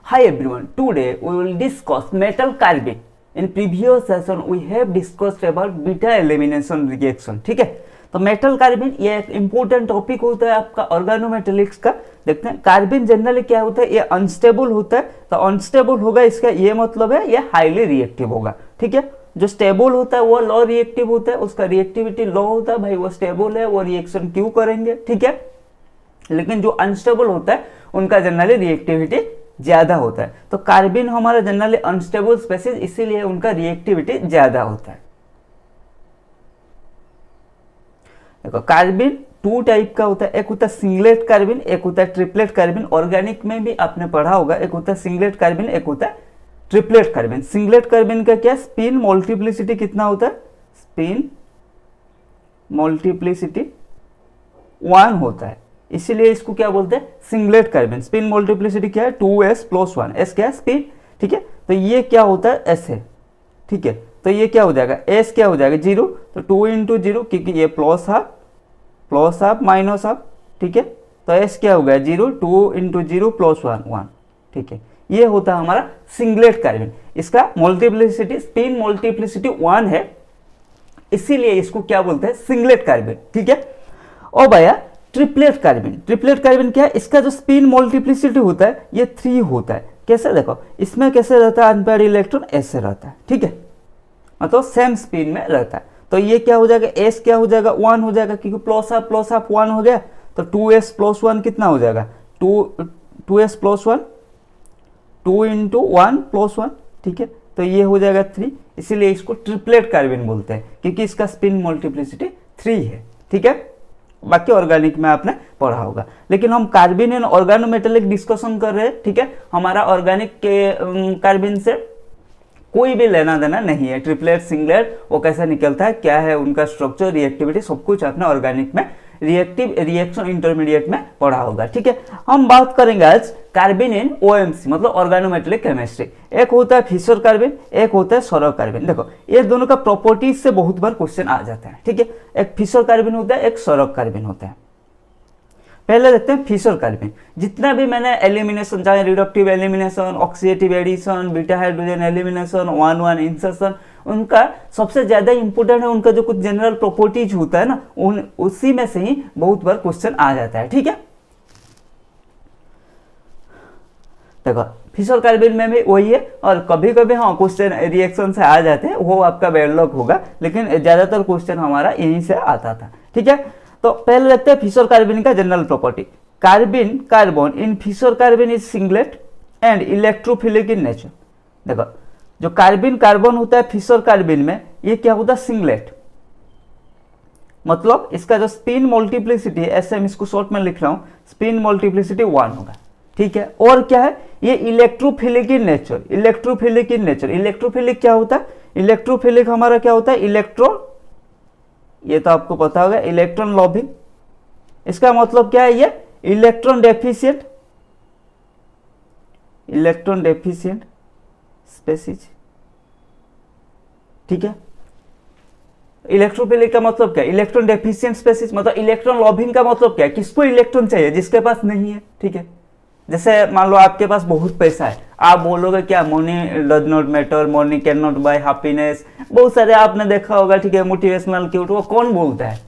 Hi everyone, today we will discuss metal carbide. In previous session we have discussed about beta elimination reaction. ठीक है, तो metal कार्बिन ये एक important topic होता है आपका ऑर्गेनोमेटेलिक्स का। देखते हैं कार्बिन जनरली क्या होता है, ये अनस्टेबल होता है। तो अनस्टेबल होगा इसका ये मतलब है ये हाईली रिएक्टिव होगा। ठीक है, जो स्टेबल होता है वो लो रिएक्टिव होता है, उसका रिएक्टिविटी लो होता है। भाई वो स्टेबल है, वो रिएक्शन क्यों करेंगे। ठीक है, लेकिन जो अनस्टेबल होता है उनका जनरली रिएक्टिविटी ज्यादा होता है। तो कार्बिन हमारा जनरली अनस्टेबल स्पेसीज, इसीलिए उनका रिएक्टिविटी ज्यादा होता है। देखो कार्बिन टू टाइप का होता है, एक होता है सिंगलेट कार्बिन, एक होता है ट्रिपलेट कार्बिन। ऑर्गेनिक में भी आपने पढ़ा होगा, एक होता है सिंगलेट कार्बिन, एक होता है ट्रिपलेट कार्बिन। सिंगलेट कार्बिन का क्या स्पिन मल्टीप्लिसिटी कितना होता है, स्पिन मल्टीप्लिसिटी 1 होता है, इसीलिए इसको क्या बोलते हैं सिंगलेट कार्बिन। स्पिन मल्टीप्लिसिटी क्या है 2s+1, s क्या है स्पिन। ठीक है, तो ये क्या होता है s है। ठीक है, तो ये क्या हो जाएगा s क्या हो जाएगा 0, तो 2 × 0 क्योंकि ये प्लस हाफ माइनस हाफ। ठीक है, तो s क्या हो गया 0, 2 × 0 +1 1। ठीक है, ये होता है हमारा सिंगलेट कार्बिन। इसका मल्टीप्लिसिटी स्पिन मल्टीप्लिसिटी 1 है, इसीलिए इसको क्या बोलते हैं सिंगलेट कार्बिन। ठीक है, और भैया ट्रिपलेट कार्बिन, ट्रिपलेट कार्बिन क्या है, इसका जो स्पिन मल्टीप्लिसिटी होता है ये 3 होता है। कैसे देखो, इसमें कैसे रहता है अनपेयर्ड इलेक्ट्रॉन ऐसे रहता है। ठीक है, मतलब सेम स्पिन में रहता है। तो ये क्या हो जाएगा s क्या हो जाएगा 1 हो जाएगा, क्योंकि प्लस हाफ 1 हो गया। तो 2s+1 कितना हो जाएगा 2s+1, 2 × 1+1। ठीक है, तो ये हो जाएगा 3, इसीलिए इसको ट्रिपलेट कार्बिन बोलते हैं, क्योंकि इसका स्पिन मल्टीप्लिसिटी 3 है। ठीक है, बाकी ऑर्गेनिक में आपने पढ़ा होगा, लेकिन हम कार्बिन एंड ऑर्गेनोमेटेलिक डिस्कशन कर रहे हैं। ठीक है, हमारा ऑर्गेनिक के कार्बिन से कोई भी लेना देना नहीं है। ट्रिपलेट सिंगलेट वो कैसा निकलता है, क्या है उनका स्ट्रक्चर, रिएक्टिविटी, सब कुछ आपने ऑर्गेनिक में रिएक्टिव रिएक्शन इंटरमीडिएट में पढ़ा होगा। ठीक है, हम बात करेंगे आज कार्बिन इन ओएमसी मतलब ऑर्गेनोमेटेलिक केमिस्ट्री। एक होता है फिशर कार्बिन, एक होता है सौरव कार्बिन। देखो ये दोनों का प्रॉपर्टीज से बहुत बार क्वेश्चन आ जाता है। ठीक है, एक फिशर कार्बिन होता है, एक सौरव कार्बिन होता है। पहले देखते हैं फिशर कार्बिन। जितना भी मैंने एलिमिनेशन, चाहे reductive elimination, oxidative addition, beta hydrogen elimination, 1,1 insertion, उनका सबसे ज्यादा इंपॉर्टेंट है उनका जो कुछ जनरल प्रॉपर्टीज होता है ना, उसी में से ही बहुत बार क्वेश्चन आ जाता है। ठीक है, देखो फिशर कार्बिन में भी वही है, और कभी कभी हाँ क्वेश्चन रिएक्शन से आ जाते हैं, वो आपका बैडलॉक होगा, लेकिन ज्यादातर क्वेश्चन हमारा यहीं से आता था। ठीक है, तो पहले देखते हैं फिशर कार्बिन का general property. Carbene carbon in Fischer carbene is singlet and electrophilic in nature. देखो जो कार्बिन कार्बन होता है फिशर कार्बिन में, ये क्या होता है सिंगलेट, मतलब इसका जो स्पिन मल्टीप्लिसिटी है, ऐसे हम इसको शॉर्ट में लिख रहा हूं, स्पिन मल्टीप्लिसिटी 1 होगा। ठीक है, और क्या है ये electrophilic in nature. Electrophilic in nature, electrophilic क्या होता है, इलेक्ट्रोफिलिक हमारा क्या होता है इलेक्ट्रॉन, ये तो आपको पता होगा इलेक्ट्रॉन लॉबिंग। इसका मतलब क्या है ये electron deficient, electron deficient species. ठीक है, इलेक्ट्रोफिलिक का मतलब क्या है इलेक्ट्रॉन डेफिशिएंट स्पेसीज, मतलब इलेक्ट्रॉन लॉबिंग का मतलब क्या है किसको इलेक्ट्रॉन चाहिए जिसके पास नहीं है। ठीक है, जैसे मान लो आपके पास बहुत पैसा है, आप बोलोगे क्या money does not matter, money can not buy happiness, बहुत सारे आपने देखा होगा। ठीक है, मोटिवेशनल क्यूट, वो कौन बोलता है,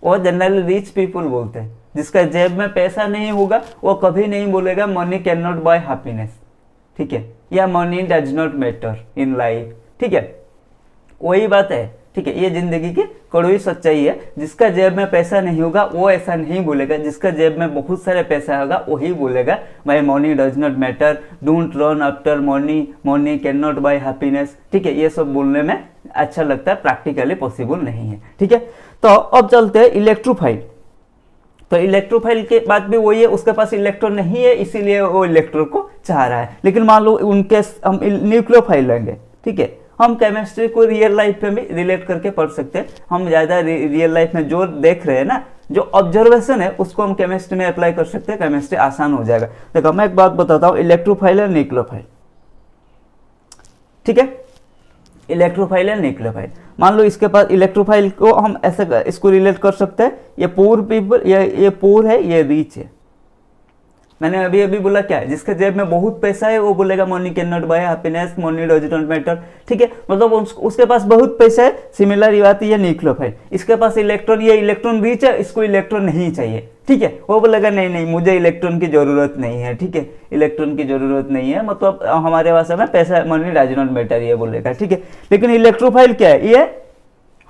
वो जनरली रिच पीपल बोलते हैं। जिसका जेब में पैसा नहीं होगा वो कभी नहीं बोलेगा money can not buy happiness. ठीक है, या money does not matter in life. ठीक है, वही बात है। ठीक है, ये जिंदगी की कड़वी सच्चाई है। जिसका जेब में पैसा नहीं होगा वो ऐसा नहीं बोलेगा, जिसका जेब में बहुत सारे पैसा होगा वही बोलेगा भाई money does not matter, don't run after money, money can not buy happiness. ठीक है, ये सब बोलने में अच्छा लगता है, प्रैक्टिकली पॉसिबल नहीं है। ठीक है, तो अब चलते हैं इलेक्ट्रोफाइल। तो इलेक्ट्रोफाइल के बाद भी वही है, उसके पास इलेक्ट्रॉन नहीं है, इसीलिए वो इलेक्ट्रॉन को चाह रहा है। लेकिन मान लो उनके हम न्यूक्लियोफाइल लेंगे। ठीक है, हम केमिस्ट्री को रियल लाइफ में भी रिलेट करके पढ़ सकते हैं। हम ज्यादा रियल लाइफ में जो देख रहे हैं ना, जो ऑब्जर्वेशन है उसको हम केमिस्ट्री में अप्लाई कर सकते हैं, केमिस्ट्री आसान हो जाएगा। देखो मैं एक बात बताता हूँ, इलेक्ट्रोफाइल और न्यूक्लियोफाइल। ठीक है, इलेक्ट्रोफाइल और न्यूक्लियोफाइल, मान लो इसके पास इलेक्ट्रोफाइल को हम ऐसे इसको रिलेट कर सकते हैं, ये पुअर पीपल, ये पुअर है, ये रिच है। मैंने अभी अभी बोला क्या है, जिसके जेब में बहुत पैसा है वो बोलेगा money can not buy happiness, money does not matter. ठीक है, मतलब उसके पास बहुत पैसा है। सिमिलर बात ये न्यूक्लियोफाइल, इसके पास इलेक्ट्रॉन, ये इलेक्ट्रॉन रिच है, इसको इलेक्ट्रॉन नहीं चाहिए। ठीक है, वो बोलेगा नहीं नहीं मुझे इलेक्ट्रॉन की जरूरत नहीं है। ठीक है, इलेक्ट्रॉन की जरूरत नहीं है, मतलब हमारे भाषा में पैसा मनी डज नॉट मैटर ये बोलेगा। ठीक है, लेकिन इलेक्ट्रोफाइल क्या है, ये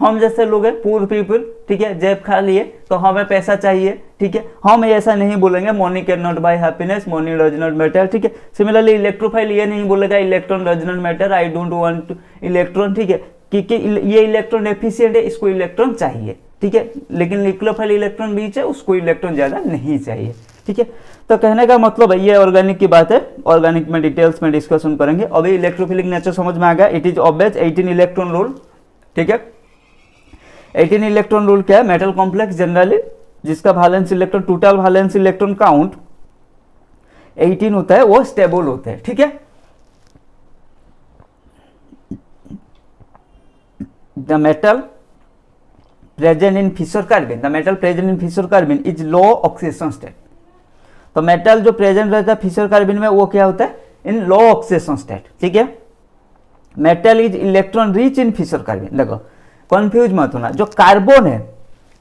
हम जैसे लोग हैं पुअर पीपल, ठीक है, जेब खा लिए तो हमें पैसा चाहिए। ठीक है, हम ऐसा नहीं बोलेंगे money can not buy happiness, money does not matter. ठीक है, सिमिलरली इलेक्ट्रोफाइल ये नहीं बोलेगा electron does not matter, I don't want electron. ठीक है, क्योंकि ये इलेक्ट्रॉन एफिशिएंट है, इसको इलेक्ट्रॉन चाहिए। ठीक है, लेकिन न्यूक्लियोफाइल इलेक्ट्रॉन रिच है, उसको इलेक्ट्रॉन ज्यादा नहीं चाहिए। ठीक है, तो कहने का मतलब है ये ऑर्गेनिक की बात है, ऑर्गेनिक में डिटेल्स में डिस्कशन करेंगे। अभी इलेक्ट्रोफिलिक नेचर समझ में आ गया। It is obvious 18 electron rule. ठीक है, 18 इलेक्ट्रॉन रूल क्या है, मेटल कॉम्प्लेक्स जनरली जिसका valence electron, total valence electron count 18 होता है, वो स्टेबल होते हैं। ठीक है, the metal present in Fischer carbene, the metal present in Fischer carbene is low oxidation state. तो मेटल जो प्रेजेंट रहता है फिशर कार्बिन में वो क्या होता है, इन लो ऑक्सीडेशन स्टेट। ठीक है, metal is electron rich in Fischer carbene. देखो कंफ्यूज मत होना, जो कार्बन है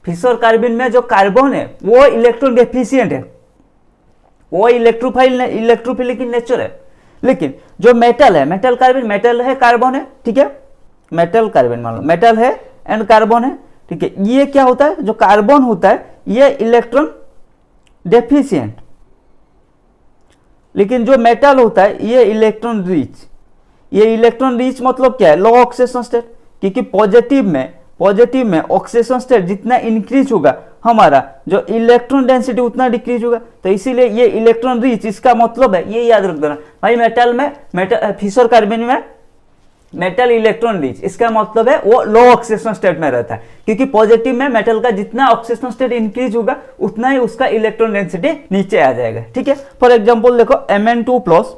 फिशर कार्बिन में जो कार्बन है वो इलेक्ट्रॉन डेफिशिएंट है, वो इलेक्ट्रोफिलिक इन नेचर है। लेकिन जो मेटल है, मेटल कार्बिन, मेटल है कार्बन है। ठीक है, मेटल कार्बन मान लो मेटल है एंड कार्बन है। ठीक है, ये क्या होता है, जो कार्बन होता है ये इलेक्ट्रॉन डेफिशिएंट, लेकिन जो मेटल होता है ये इलेक्ट्रॉन रिच। ये इलेक्ट्रॉन रिच मतलब क्या है, लो ऑक्सीडेशन स्टेट, क्योंकि पॉजिटिव में ऑक्सीडेशन स्टेट जितना इंक्रीज होगा हमारा जो इलेक्ट्रॉन डेंसिटी उतना डिक्रीज होगा। तो इसीलिए ये इलेक्ट्रॉन रिच, इसका मतलब है ये याद रख देना भाई, मेटल फिशर कार्बन में मेटल इलेक्ट्रॉन रिच, इसका मतलब है वो लो ऑक्सीडेशन स्टेट में रहता है, क्योंकि पॉजिटिव में मेटल का जितना ऑक्सीडेशन स्टेट इंक्रीज होगा उतना ही उसका इलेक्ट्रॉन डेंसिटी नीचे आ जाएगा। ठीक है, फॉर एग्जांपल देखो Mn2+,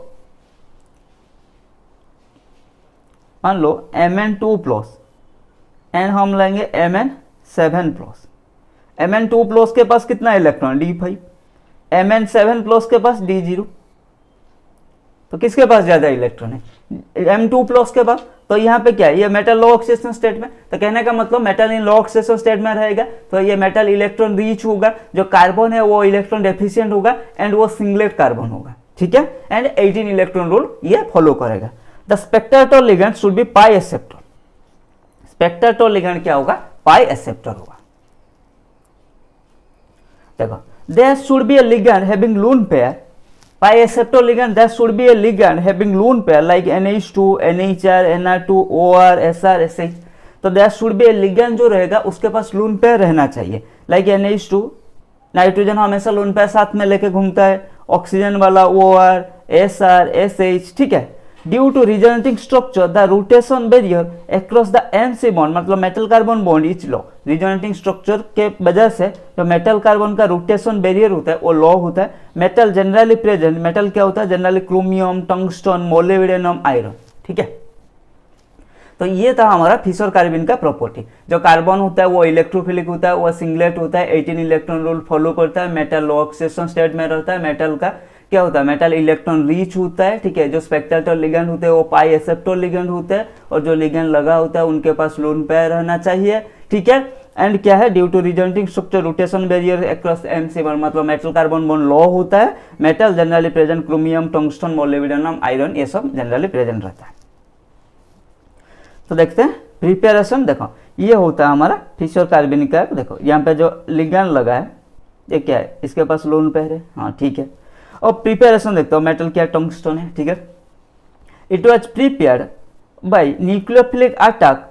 मान लो Mn2+ एंड हम लेंगे Mn7+। Mn2+ के पास कितना इलेक्ट्रॉन, D5, Mn7+ के पास D0। तो किसके पास ज्यादा इलेक्ट्रॉन है, M2+ के पास। तो यहाँ पे क्या है, ये मेटल लो ऑक्सीडेशन स्टेट में, तो कहने का मतलब मेटल इन लो ऑक्सीडेशन स्टेट में रहेगा, तो ये मेटल इलेक्ट्रॉन रिच होगा, जो कार्बन है वो इलेक्ट्रॉन डेफिशिएंट होगा एंड वो सिंगलेट कार्बन होगा। ठीक है, एंड 18 इलेक्ट्रॉन रूल ये फॉलो करेगा। The spectator ligand should be pi acceptor. Spectator ligand क्या होगा, पाई एक्सेप्टर होगा। देखो, there should be a ligand having lone pair, pi acceptor ligand, there should be a ligand having lone pair like NH2, NHR, NR2, OR, SR, SH। तो there should be a ligand जो रहेगा उसके पास lone pair रहना चाहिए, like NH2, nitrogen हमेशा lone pair साथ में लेके घूमता है, ऑक्सीजन वाला OR, SR, SH। ठीक है, due to resonating structure the rotation barrier across the MC bond, मतलब metal carbon bond is low. Resonating structure के वजह से जो मेटल कार्बन का रोटेशन बैरियर होता है वो लो होता है। मेटल जनरली प्रेजेंट, मेटल क्या होता है generally, chromium, tungsten, molybdenum, iron. ठीक है, तो ये था हमारा फिशर कार्बिन का प्रॉपर्टी। जो कार्बन होता है वो इलेक्ट्रोफिलिक होता है, वो सिंगलेट होता है, 18 इलेक्ट्रॉन रूल फॉलो करता है, मेटल लो ऑक्सीडेशन स्टेट में रहता है, मेटल का क्या होता है, मेटल इलेक्ट्रॉन रिच होता है। ठीक है, जो स्पेक्ट्रेटर लिगेंड होते हैं वो पाई एक्सेप्टर लिगेंड होते हैं, और जो लिगेंड लगा होता है उनके पास लोन पेयर रहना चाहिए। ठीक है, एंड क्या है, due to resonating structure rotation barrier across MC1, मतलब मेटल कार्बन बॉन्ड लो होता है, metal generally present, chromium, tungsten, molybdenum, iron ये सब जनरली प्रेजेंट रहता है। तो देखते हैं प्रिपेरेशन। देखो ये होता है हमारा फिशर कार्बिन का। देखो यहाँ पे जो लिगेंड लगा है ये क्या है, इसके पास लोन पेयर है। हाँ ठीक है, और प्रिपेरेशन देखते हो, मेटल क्या, टंगस्टन है। ठीक है, it was prepared by nucleophilic attack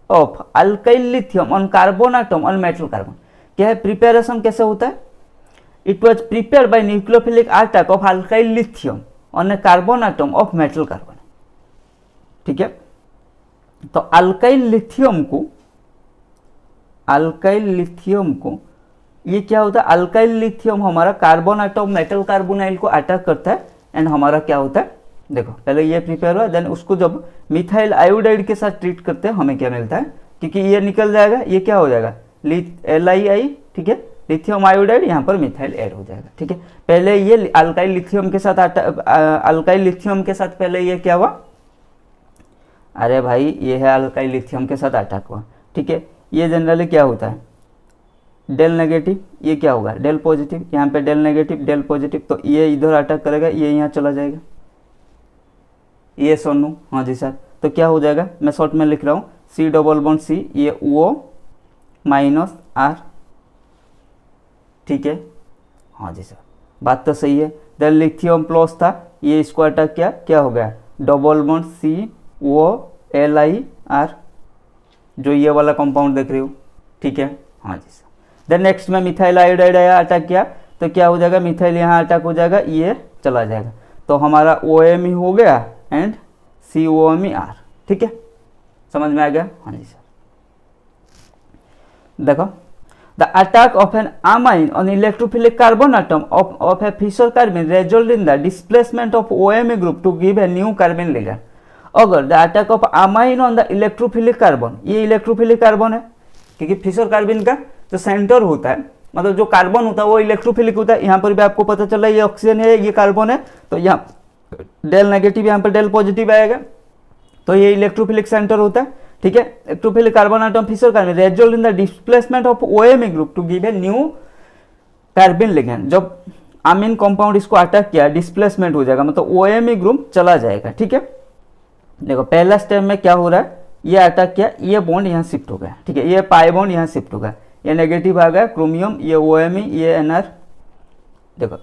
of alkyl lithium on carbon atom on metal carbon. क्या है, प्रिपेरेशन कैसे होता है, it was prepared by nucleophilic attack of alkyl lithium on A carbon atom of metal carbon. ठीक है, तो alkyl lithium को ये क्या होता है, अल्काइल लिथियम हमारा कार्बन एटम मेटल कार्बोनाइल को अटैक करता है एंड हमारा क्या होता है, देखो पहले ये प्रिपेयर हुआ, देन उसको जब मिथाइल आयोडाइड के साथ ट्रीट करते हैं हमें क्या मिलता है, क्योंकि ये निकल जाएगा, ये क्या हो जाएगा LiI, ठीक है, लिथियम आयोडाइड, यहाँ पर मिथाइल ऐड हो जाएगा। ठीक है, पहले ये अल्काइल लिथियम के साथ अल्काइल लिथियम के साथ पहले ये क्या हुआ, अरे भाई ये है अल्काइल लिथियम के साथ अटैक हुआ। ठीक है, ये जनरली क्या होता है, डेल नेगेटिव, ये क्या होगा डेल पॉजिटिव, यहाँ पे डेल नेगेटिव डेल पॉजिटिव, तो ये इधर अटैक करेगा, ये यहाँ चला जाएगा, ये सोनू, हाँ जी सर। तो क्या हो जाएगा, मैं शॉर्ट में लिख रहा हूँ सी डबल बॉन्ड सी, ये ओ माइनस आर। ठीक है, हाँ जी सर, बात तो सही है। देन लिथियम प्लस था, ये इसको अटैक किया, क्या हो गया double bond C O L I R, जो ये वाला कंपाउंड देख रहे हो। ठीक है, हाँ जी सर। देन नेक्स्ट में मिथाइल आयोडाइड आया, अटैक किया, तो क्या हो जाएगा मिथाइल यहाँ अटैक हो जाएगा, ये चला जाएगा, तो हमारा ओ एम ई हो गया and C O M E R. ठीक है, समझ में आ गया, हाँ जी सर। देखो, the attack of an amine on electrophilic carbon atom of a Fischer carbon result in the displacement of OMe group to give a new carbon ligand। अगर the attack of amine on the electrophilic carbon, ये electrophilic carbon है, क्योंकि Fisher carbon का जो centre होता है, मतलब जो कार्बन होता है वो इलेक्ट्रोफिलिक होता है। यहाँ पर भी आपको पता चला ये ऑक्सीजन है, ये कार्बन है, तो यहाँ डेल नेगेटिव, यहाँ पर डेल पॉजिटिव आएगा, तो ये इलेक्ट्रोफिलिक सेंटर होता है। ठीक है, electrophilic carbon atom Fischer carbon result in the displacement of OMe group to give a new carbon ligand. जब अमीन कंपाउंड इसको अटैक किया, डिस्प्लेसमेंट हो जाएगा, मतलब ओएमई ग्रुप चला जाएगा। ठीक है, देखो पहला स्टेप में क्या हो रहा है, ये अटैक किया, ये बॉन्ड यहाँ शिफ्ट हो गया। ठीक है, ये पाई बॉन्ड यहाँ शिफ्ट हो गया, ये नेगेटिव आ गया क्रोमियम, ये ओएमई, ये एनआर, देखो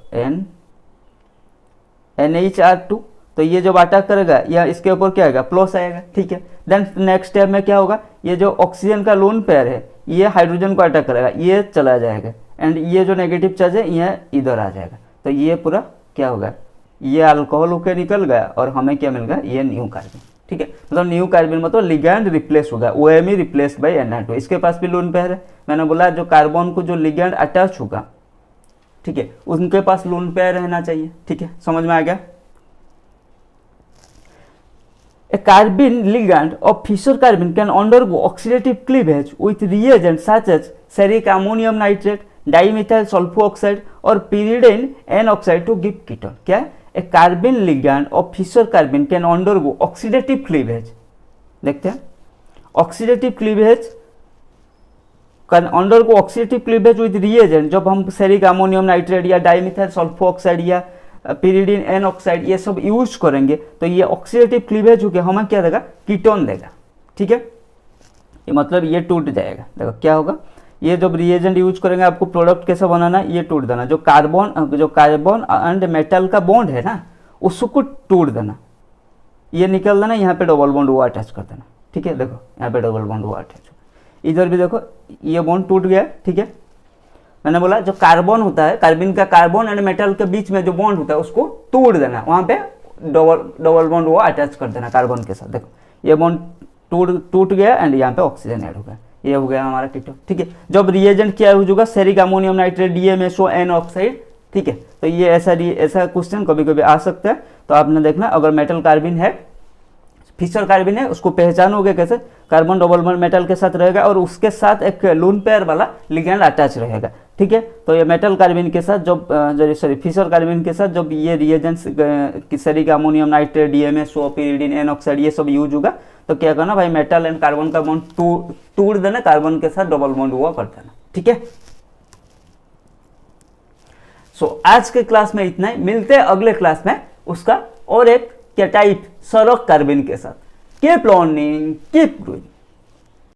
NH2, तो ये जब अटैक करेगा या इसके ऊपर क्या आएगा प्लस आएगा। ठीक है, देन नेक्स्ट स्टेप में क्या होगा, ये जो ऑक्सीजन का लोन पेयर है ये हाइड्रोजन को अटैक करेगा, ये चला जाएगा एंड ये जो नेगेटिव चार्ज है ये इधर आ जाएगा, तो ये पूरा क्या होगा, ये अल्कोहल होकर निकल गया और हमें क्या मिल गया, ये न्यू कार्बन। ठीक है, मतलब न्यू कार्बन मतलब लिगैंड रिप्लेस होगा, ओएमई रिप्लेस्ड बाय Na2। इसके पास भी लोन पेयर है, मैंने बोला जो कार्बन को जो लिगैंड अटैच होगा, ठीक है, उनके पास लोन पेयर रहना चाहिए। ठीक है, समझ में आ गया। A carbon ligand of Fischer carbon can undergo oxidative cleavage with reagents such as ferric ammonium nitrate, dimethyl sulfoxide और pyridine N oxide to give ketone। क्या है, A carbon ligand of Fischer carbon can undergo oxidative cleavage। देखते हैं, oxidative cleavage can undergo oxidative cleavage with reagent, जब हम ferric ammonium nitrate या dimethyl sulfoxide या pyridine N oxide ये सब यूज करेंगे, तो ये ऑक्सीडेटिव क्लीवेज होकर हमें क्या देगा, कीटोन देगा। ठीक है, ये मतलब ये टूट जाएगा। देखो क्या होगा, ये जब रिएजेंट यूज करेंगे आपको प्रोडक्ट कैसा बनाना, ये टूट देना, जो कार्बन एंड मेटल का बॉन्ड है ना उसको टूट देना, ये निकल देना, यहाँ पे डबल बॉन्ड वो अटैच कर देना। ठीक है, देखो यहाँ पे डबल बॉन्ड वो अटैच हो, इधर भी देखो ये बॉन्ड टूट गया। ठीक है, मैंने बोला जो कार्बन होता है, कार्बन का कार्बन एंड मेटल के बीच में जो बॉन्ड होता है उसको तोड़ देना, वहाँ पे डबल बॉन्ड वो अटैच कर देना कार्बन के साथ। देखो ये बॉन्ड टूट गया एंड यहाँ पे ऑक्सीजन ऐड हो गया, ये हो गया हमारा कीटोन। ठीक है, जब रिएजेंट क्या हो जाएगा, ferric ammonium nitrate DMSO N oxide. ठीक है, तो ये ऐसा क्वेश्चन कभी कभी आ सकता है, तो आपने देखना अगर मेटल कार्बन है, फिशर कार्बन है, उसको पहचानोगे कैसे, कार्बन डबल बॉन्ड मेटल के साथ रहेगा और उसके साथ एक लोन पेयर वाला लिगैंड अटैच रहेगा। ठीक है, तो ये मेटल कार्बन के साथ जब फिशर कार्बन के साथ जब ये reagents ferric ammonium nitrate DMSO pyridine N oxide ये सब यूज होगा, तो क्या करना भाई, मेटल एंड कार्बन का बॉन्ड तोड़ देना, कार्बन के साथ डबल बॉन्ड हुआ कर देना। ठीक है, सो आज के क्लास में इतना ही, मिलते हैं अगले क्लास में उसका और एक क्या टाइप सरक कार्बन के साथ। Keep learning, keep growing.